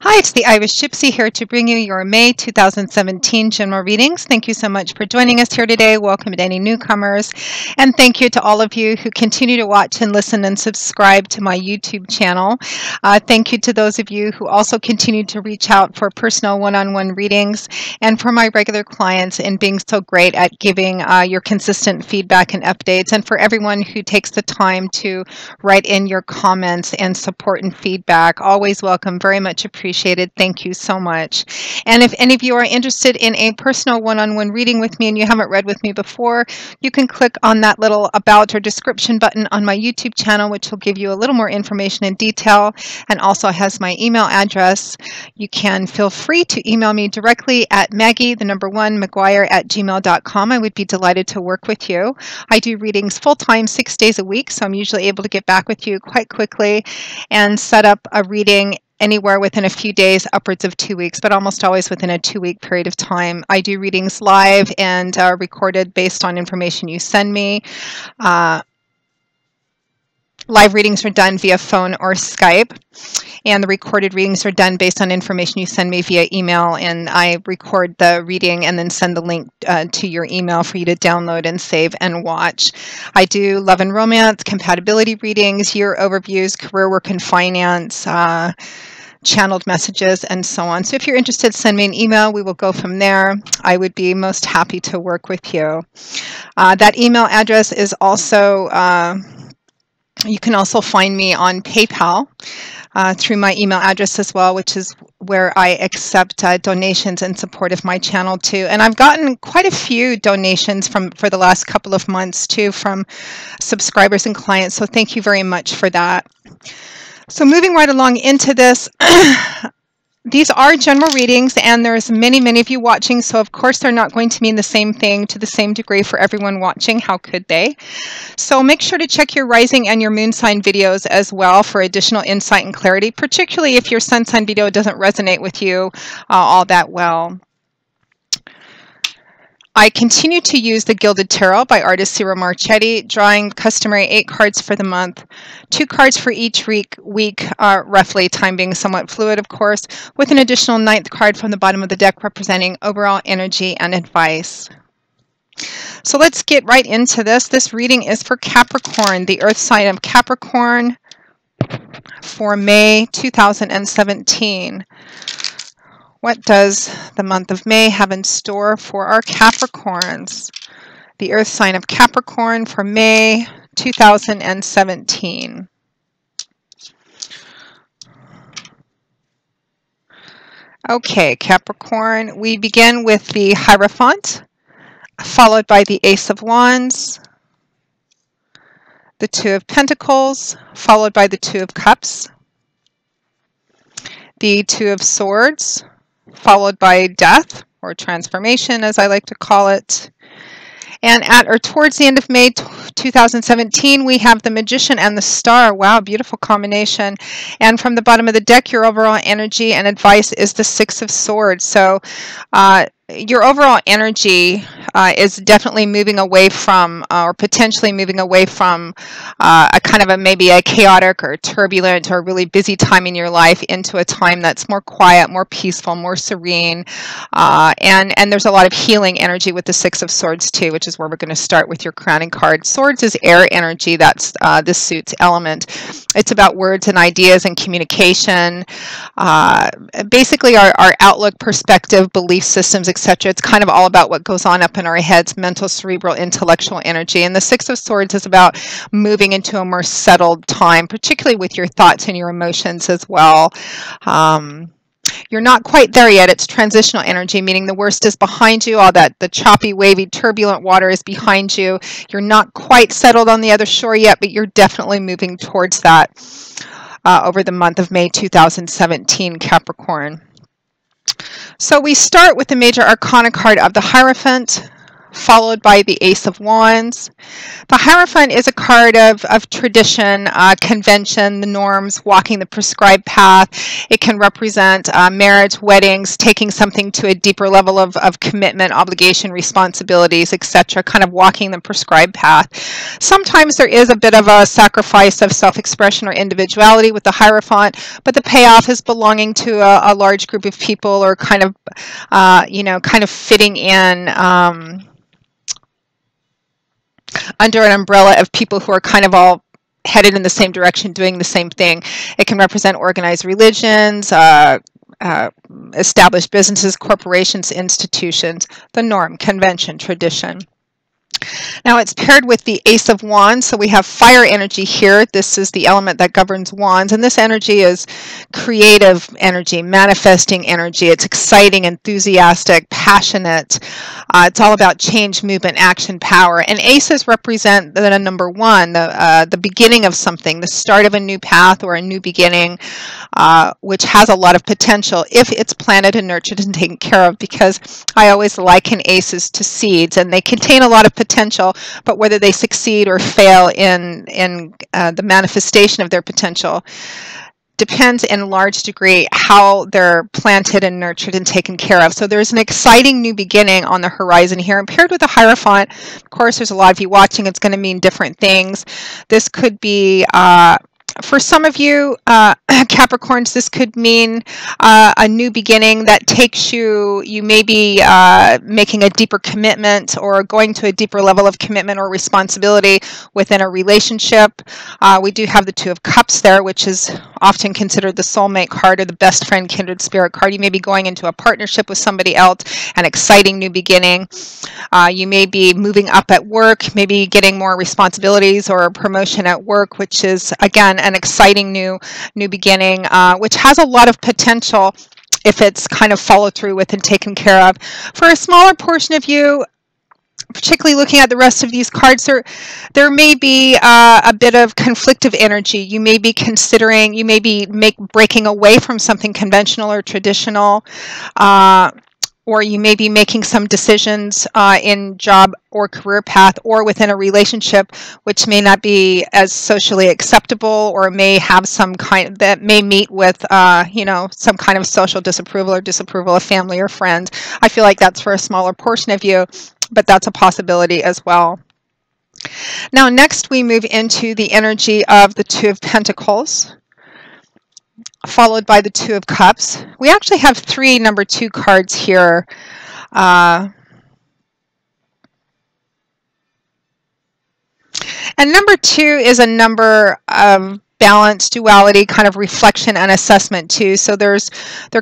Hi, it's the Irish Gypsy here to bring you your May 2017 general readings. Thank you so much for joining us here today. Welcome to any newcomers. And thank you to all of you who continue to watch and listen and subscribe to my YouTube channel. Thank you to those of you who also continue to reach out for personal one-on-one readings, and for my regular clients in being so great at giving your consistent feedback and updates, and for everyone who takes the time to write in your comments and support and feedback. Always welcome, very much appreciated. Thank you so much. And if any of you are interested in a personal one-on-one reading with me and you haven't read with me before, you can click on that little about or description button on my YouTube channel, which will give you a little more information and detail, and also has my email address. You can feel free to email me directly at Maggie1McGuire@gmail.com. I would be delighted to work with you. I do readings full-time 6 days a week, so I'm usually able to get back with you quite quickly and set up a reading anywhere within a few days, upwards of 2 weeks, but almost always within a 2-week period of time. I do readings live and recorded based on information you send me. Live readings are done via phone or Skype, and the recorded readings are done based on information you send me via email, and I record the reading and then send the link to your email for you to download and save and watch. I do love and romance, compatibility readings, year overviews, career, work, and finance, channeled messages, and so on. So if you're interested, send me an email. We will go from there. I would be most happy to work with you. That email address is also, you can also find me on PayPal through my email address as well, which is where I accept donations in support of my channel too. And I've gotten quite a few donations for the last couple of months too from subscribers and clients. So thank you very much for that. So moving right along into this, these are general readings, and there's many of you watching, so of course they're not going to mean the same thing to the same degree for everyone watching. How could they? So make sure to check your rising and your moon sign videos as well for additional insight and clarity, particularly if your sun sign video doesn't resonate with you all that well. I continue to use the Gilded Tarot by artist Ciro Marchetti, drawing customary 8 cards for the month, 2 cards for each week, roughly, time being somewhat fluid, of course, with an additional 9th card from the bottom of the deck representing overall energy and advice. So let's get right into this. This reading is for Capricorn, the earth sign of Capricorn, for May 2017. What does the month of May have in store for our Capricorns? The earth sign of Capricorn for May 2017. Okay, Capricorn, we begin with the Hierophant, followed by the Ace of Wands, the Two of Pentacles, followed by the Two of Cups, the Two of Swords, followed by Death, or Transformation as I like to call it. And at or towards the end of May 2017, we have the Magician and the Star. Wow, beautiful combination. And from the bottom of the deck, your overall energy and advice is the Six of Swords. So your overall energy is definitely moving away from, or potentially moving away from a kind of maybe a chaotic or turbulent or really busy time in your life into a time that's more quiet, more peaceful, more serene. And there's a lot of healing energy with the Six of Swords too, which is where we're going to start with your crowning card. Swords is air energy. That's this suit's element. It's about words and ideas and communication. Basically our outlook, perspective, belief systems, etc. It's kind of all about what goes on up in our heads, mental, cerebral, intellectual energy. And the Six of Swords is about moving into a more settled time, particularly with your thoughts and your emotions as well. You're not quite there yet. It's transitional energy, meaning the worst is behind you. All that, the choppy, wavy, turbulent water is behind you. You're not quite settled on the other shore yet, but you're definitely moving towards that over the month of May 2017, Capricorn. So we start with the major arcana card of the Hierophant, followed by the Ace of Wands. The Hierophant is a card of tradition, convention, the norms, walking the prescribed path. It can represent marriage, weddings, taking something to a deeper level of commitment, obligation, responsibilities, etc., kind of walking the prescribed path. Sometimes there is a bit of a sacrifice of self-expression or individuality with the Hierophant, but the payoff is belonging to a large group of people, or kind of, kind of fitting in under an umbrella of people who are kind of all headed in the same direction, doing the same thing. It can represent organized religions, established businesses, corporations, institutions, the norm, convention, tradition. Now it's paired with the Ace of Wands, so we have fire energy here. This is the element that governs wands, and this energy is creative energy, manifesting energy. It's exciting, enthusiastic, passionate. It's all about change, movement, action, power. And aces represent the number one, the beginning of something, the start of a new path or a new beginning, which has a lot of potential if it's planted and nurtured and taken care of, because I always liken aces to seeds, and they contain a lot of potential, but whether they succeed or fail in the manifestation of their potential depends in large degree how they're planted and nurtured and taken care of. So there's an exciting new beginning on the horizon here. And paired with the Hierophant, of course, there's a lot of you watching. It's going to mean different things. This could be for some of you, Capricorns, this could mean a new beginning that takes you may be making a deeper commitment or going to a deeper level of commitment or responsibility within a relationship. We do have the Two of Cups there, which is often considered the soulmate card or the best friend, kindred spirit card. You may be going into a partnership with somebody else, an exciting new beginning. You may be moving up at work, maybe getting more responsibilities or a promotion at work, which is, again, an exciting new beginning, which has a lot of potential if it's kind of followed through with and taken care of. For a smaller portion of you, particularly looking at the rest of these cards, there may be a bit of conflictive energy. You may be considering, you may be breaking away from something conventional or traditional, or you may be making some decisions in job or career path or within a relationship which may not be as socially acceptable, or may have some kind that may meet with some kind of social disapproval or disapproval of family or friends. I feel like that's for a smaller portion of you, but that's a possibility as well. Now next we move into the energy of the Two of Pentacles, followed by the Two of Cups. We actually have three number 2 cards here. And number 2 is a number of balance, duality, kind of reflection and assessment too. So there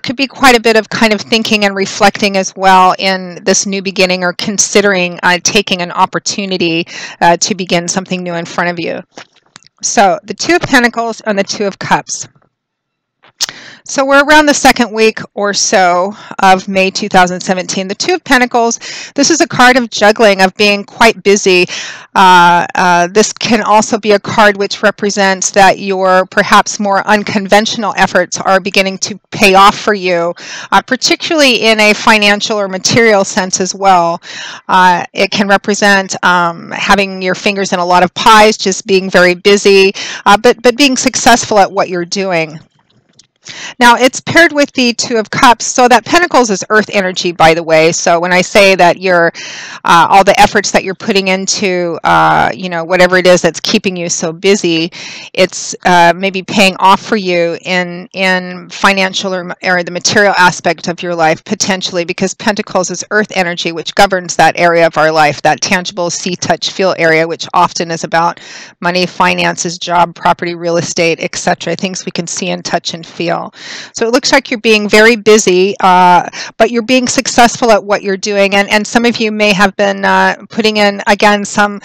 could be quite a bit of kind of thinking and reflecting as well in this new beginning, or considering taking an opportunity to begin something new in front of you. So the Two of Pentacles and the Two of Cups. So we're around the second week or so of May 2017. The Two of Pentacles, this is a card of juggling, of being quite busy. This can also be a card which represents that your perhaps more unconventional efforts are beginning to pay off for you, particularly in a financial or material sense as well. It can represent having your fingers in a lot of pies, just being very busy, but being successful at what you're doing. Now it's paired with the Two of Cups, so that Pentacles is earth energy, by the way. So when I say that you're all the efforts that you're putting into whatever it is that's keeping you so busy, it's maybe paying off for you in financial or the material aspect of your life, potentially, because Pentacles is earth energy, which governs that area of our life, that tangible see, touch, feel area, which often is about money, finances, job, property, real estate, etc., things we can see and touch and feel. So it looks like you're being very busy, but you're being successful at what you're doing. And some of you may have been putting in, again, some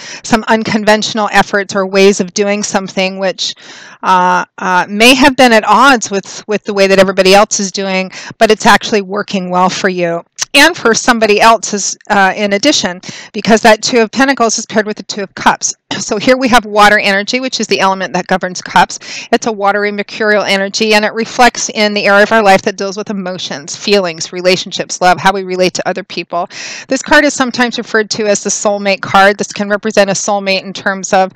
unconventional efforts or ways of doing something which may have been at odds with the way that everybody else is doing, but it's actually working well for you and for somebody else in addition, because that Two of Pentacles is paired with the Two of Cups. So here we have water energy, which is the element that governs cups. It's a watery mercurial energy, and it reflects in the area of our life that deals with emotions, feelings, relationships, love, how we relate to other people. This card is sometimes referred to as the soulmate card. This can represent a soulmate in terms of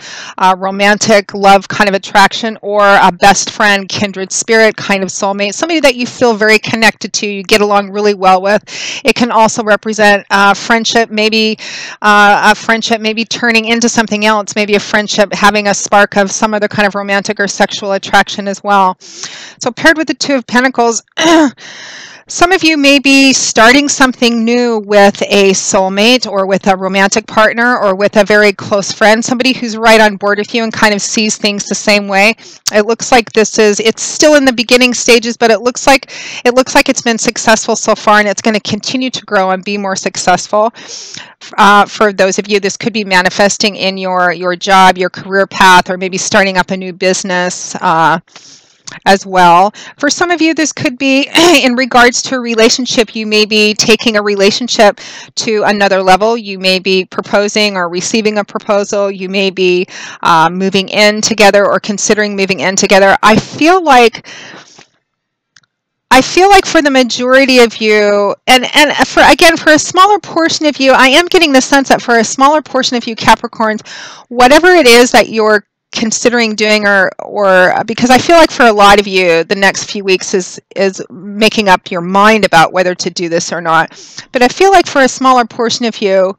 romantic love kind of attraction, or a best friend, kindred spirit kind of soulmate, somebody that you feel very connected to, you get along really well with. It can also represent friendship, maybe a friendship maybe turning into something else, maybe a friendship having a spark of some other kind of romantic or sexual attraction as well. So paired with the Two of Pentacles, some of you may be starting something new with a soulmate, or with a romantic partner, or with a very close friend, somebody who's right on board with you and kind of sees things the same way. It looks like it's still in the beginning stages, but it looks like it's been successful so far, and it's going to continue to grow and be more successful. For those of you, this could be manifesting in your job, your career path, or maybe starting up a new business as well. For some of you, this could be in regards to a relationship. You may be taking a relationship to another level. You may be proposing or receiving a proposal. You may be moving in together or considering moving in together. I feel like for the majority of you, and for a smaller portion of you, I am getting the sense that for a smaller portion of you Capricorns, whatever it is that you're considering doing, or because I feel like for a lot of you, the next few weeks is making up your mind about whether to do this or not. But I feel like for a smaller portion of you,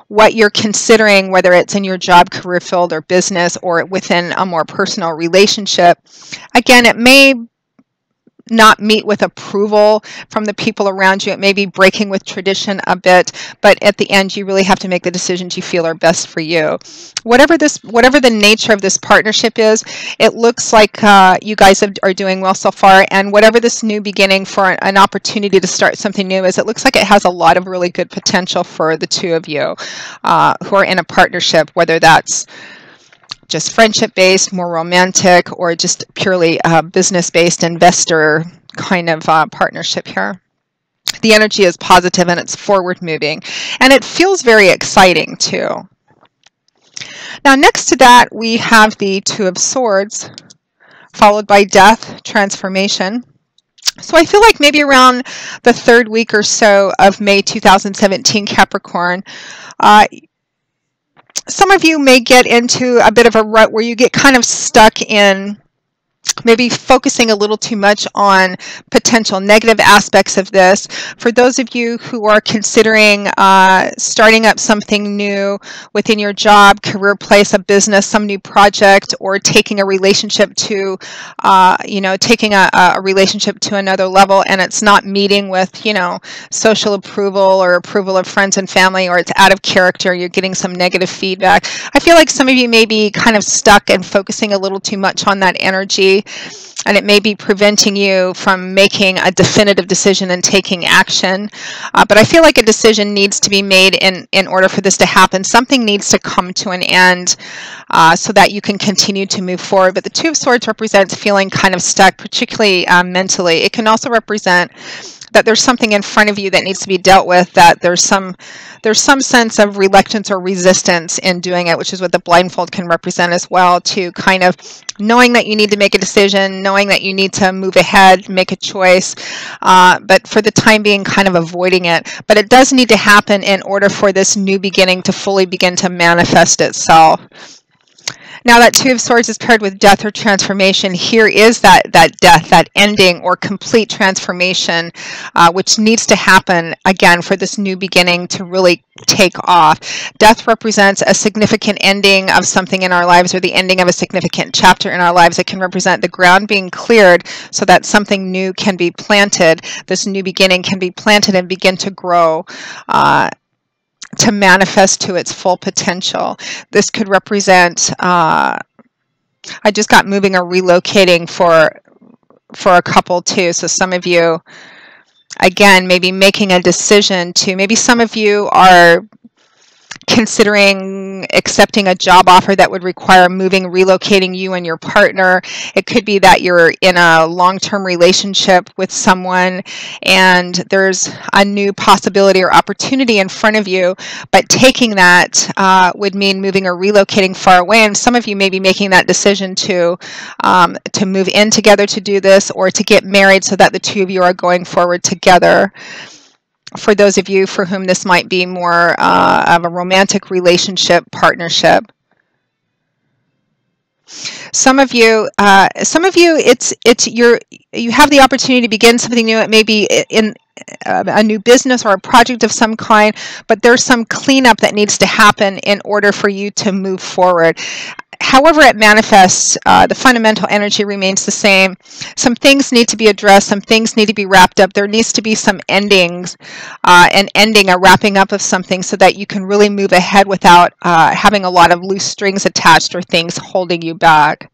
what you're considering, whether it's in your job, career field, or business, or within a more personal relationship, again, it may not meet with approval from the people around you. It may be breaking with tradition a bit, but at the end, you really have to make the decisions you feel are best for you. Whatever the nature of this partnership is, it looks like you guys are doing well so far. And whatever this new beginning for an opportunity to start something new is, it looks like it has a lot of really good potential for the two of you who are in a partnership, whether that's just friendship-based, more romantic, or just purely business-based investor kind of partnership here. The energy is positive and it's forward-moving, and it feels very exciting too. Now, next to that, we have the Two of Swords, followed by death, transformation. So I feel like maybe around the third week or so of May 2017, Capricorn, some of you may get into a bit of a rut where you get kind of stuck in maybe focusing a little too much on potential negative aspects of this. For those of you who are considering starting up something new within your job, career place, a business, some new project, or taking a relationship to, taking a relationship to another level, and it's not meeting with, social approval or approval of friends and family, or it's out of character, you're getting some negative feedback. I feel like some of you may be kind of stuck and focusing a little too much on that energy, and it may be preventing you from making a definitive decision and taking action. But I feel like a decision needs to be made in order for this to happen. Something needs to come to an end so that you can continue to move forward. But the Two of Swords represents feeling kind of stuck, particularly mentally. It can also represent that there's something in front of you that needs to be dealt with, that there's some sense of reluctance or resistance in doing it, which is what the blindfold can represent as well, to kind of knowing that you need to make a decision, knowing that you need to move ahead, make a choice, but for the time being kind of avoiding it. But it does need to happen in order for this new beginning to fully begin to manifest itself. Now that Two of Swords is paired with death or transformation. Here is that death, that ending or complete transformation, which needs to happen again for this new beginning to really take off. Death represents a significant ending of something in our lives, or the ending of a significant chapter in our lives. It can represent the ground being cleared so that something new can be planted. This new beginning can be planted and begin to grow, to manifest to its full potential. This could represent, I just got moving or relocating for a couple too. So some of you, again, maybe making a decision to, maybe some of you are considering accepting a job offer that would require moving, relocating you and your partner. It could be that you're in a long-term relationship with someone and there's a new possibility or opportunity in front of you, but taking that would mean moving or relocating far away. And some of you may be making that decision to move in together to do this, or to get married so that the two of you are going forward together. For those of you for whom this might be more of a romantic relationship, partnership. Some of you, you have the opportunity to begin something new. It may be in a new business or a project of some kind, but there's some cleanup that needs to happen in order for you to move forward. However it manifests, the fundamental energy remains the same. Some things need to be addressed. Some things need to be wrapped up. There needs to be some endings, an ending, a wrapping up of something, so that you can really move ahead without having a lot of loose strings attached or things holding you back.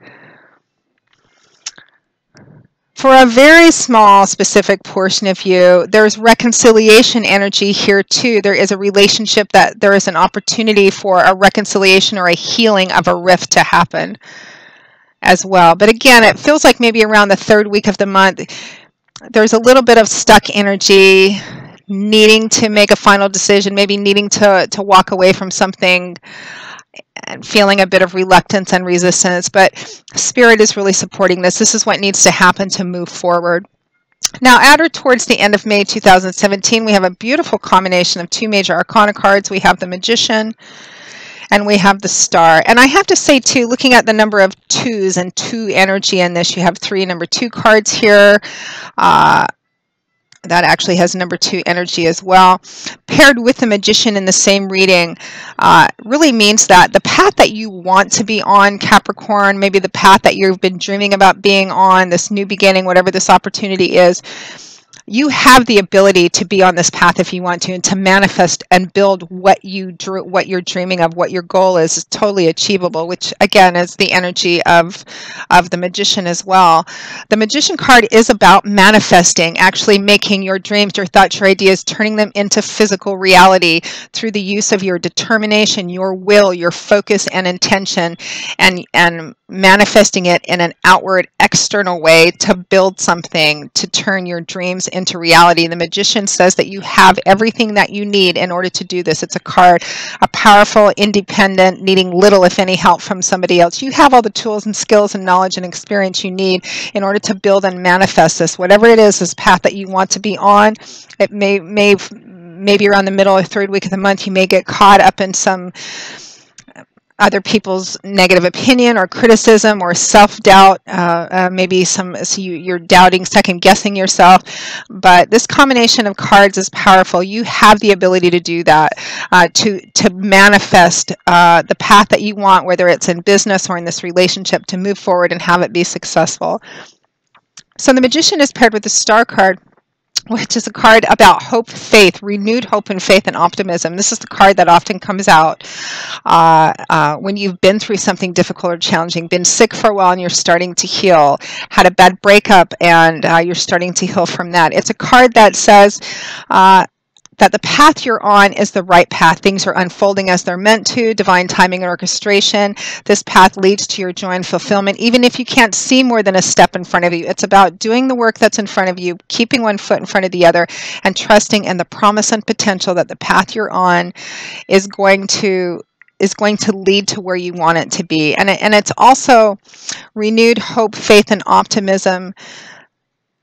For a very small, specific portion of you, there's reconciliation energy here too. There is a relationship that there is an opportunity for a reconciliation or a healing of a rift to happen as well. But again, it feels like maybe around the third week of the month, there's a little bit of stuck energy, needing to make a final decision, maybe needing to walk away from something, and feeling a bit of reluctance and resistance, but Spirit is really supporting this. This is what needs to happen to move forward. Now, at or towards the end of May 2017, we have a beautiful combination of two major arcana cards. We have the Magician and we have the Star. And I have to say, too, looking at the number of twos and two energy in this, you have three number two cards here. That actually has number two energy as well. Paired with the Magician in the same reading really means that the path that you want to be on, Capricorn, maybe the path that you've been dreaming about being on, this new beginning, whatever this opportunity is, you have the ability to be on this path if you want to, and to manifest and build what you're dreaming of, what your goal is totally achievable, which again is the energy of the Magician as well. The Magician card is about manifesting, actually making your dreams, your thoughts, your ideas, turning them into physical reality through the use of your determination, your will, your focus and intention, and manifesting it in an outward, external way to build something, to turn your dreams into reality. The Magician says that you have everything that you need in order to do this. It's a card, a powerful, independent, needing little, if any, help from somebody else. You have all the tools and skills and knowledge and experience you need in order to build and manifest this. Whatever it is, this path that you want to be on, it maybe around the middle or third week of the month, you may get caught up in some other people's negative opinion or criticism or self-doubt, maybe so you're doubting, second-guessing yourself. But this combination of cards is powerful. You have the ability to do that, to manifest the path that you want, whether it's in business or in this relationship, to move forward and have it be successful. So the Magician is paired with the Star card, which is a card about hope, faith, renewed hope and faith and optimism. This is the card that often comes out when you've been through something difficult or challenging, been sick for a while and you're starting to heal, had a bad breakup and you're starting to heal from that. It's a card that says that the path you're on is the right path. Things are unfolding as they're meant to, divine timing and orchestration. This path leads to your joy and fulfillment, even if you can't see more than a step in front of you. It's about doing the work that's in front of you, keeping one foot in front of the other, and trusting in the promise and potential that the path you're on is going to lead to where you want it to be. And it's also renewed hope, faith, and optimism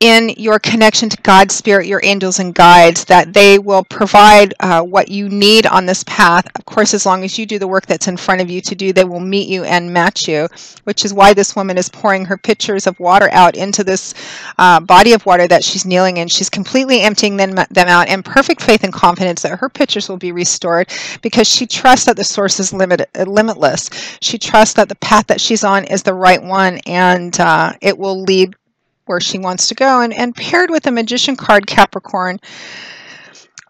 in your connection to God's Spirit, your angels and guides, that they will provide what you need on this path. Of course, as long as you do the work that's in front of you to do, they will meet you and match you, which is why this woman is pouring her pitchers of water out into this body of water that she's kneeling in. She's completely emptying them out in perfect faith and confidence that her pitchers will be restored, because she trusts that the source is limitless. She trusts that the path that she's on is the right one, and it will lead where she wants to go. And paired with the Magician card, Capricorn,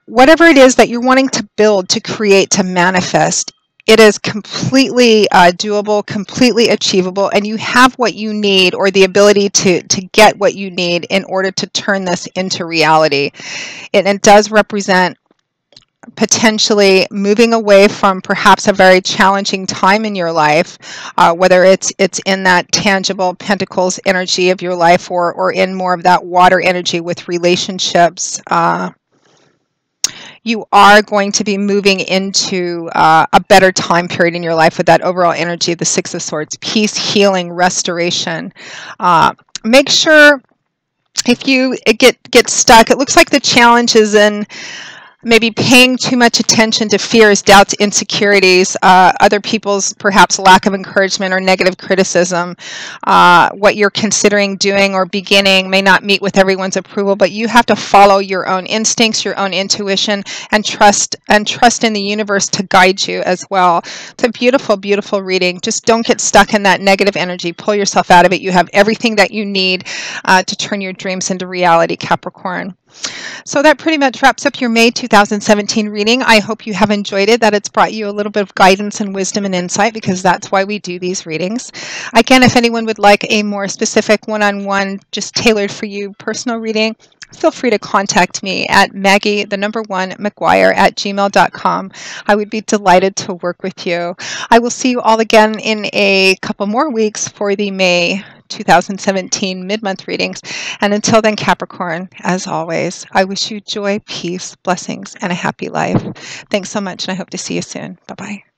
whatever it is that you're wanting to build, to create, to manifest, it is completely doable, completely achievable, and you have what you need, or the ability to get what you need in order to turn this into reality. And it does represent potentially moving away from perhaps a very challenging time in your life, whether it's in that tangible Pentacles energy of your life, or in more of that water energy with relationships. You are going to be moving into a better time period in your life with that overall energy of the Six of Swords: peace, healing, restoration. Make sure, if you get stuck, it looks like the challenge is in maybe paying too much attention to fears, doubts, insecurities, other people's perhaps lack of encouragement or negative criticism. What you're considering doing or beginning may not meet with everyone's approval, but you have to follow your own instincts, your own intuition, and trust in the universe to guide you as well. It's a beautiful, beautiful reading. Just don't get stuck in that negative energy. Pull yourself out of it. You have everything that you need to turn your dreams into reality, Capricorn. So that pretty much wraps up your May 2017 reading. I hope you have enjoyed it, that it's brought you a little bit of guidance and wisdom and insight, because that's why we do these readings. Again, if anyone would like a more specific one-on-one, just tailored for you personal reading, feel free to contact me at Maggie1McGuire@gmail.com. I would be delighted to work with you. I will see you all again in a couple more weeks for the May 2017 mid-month readings. And until then, Capricorn, as always, I wish you joy, peace, blessings, and a happy life. Thanks so much, and I hope to see you soon. Bye-bye.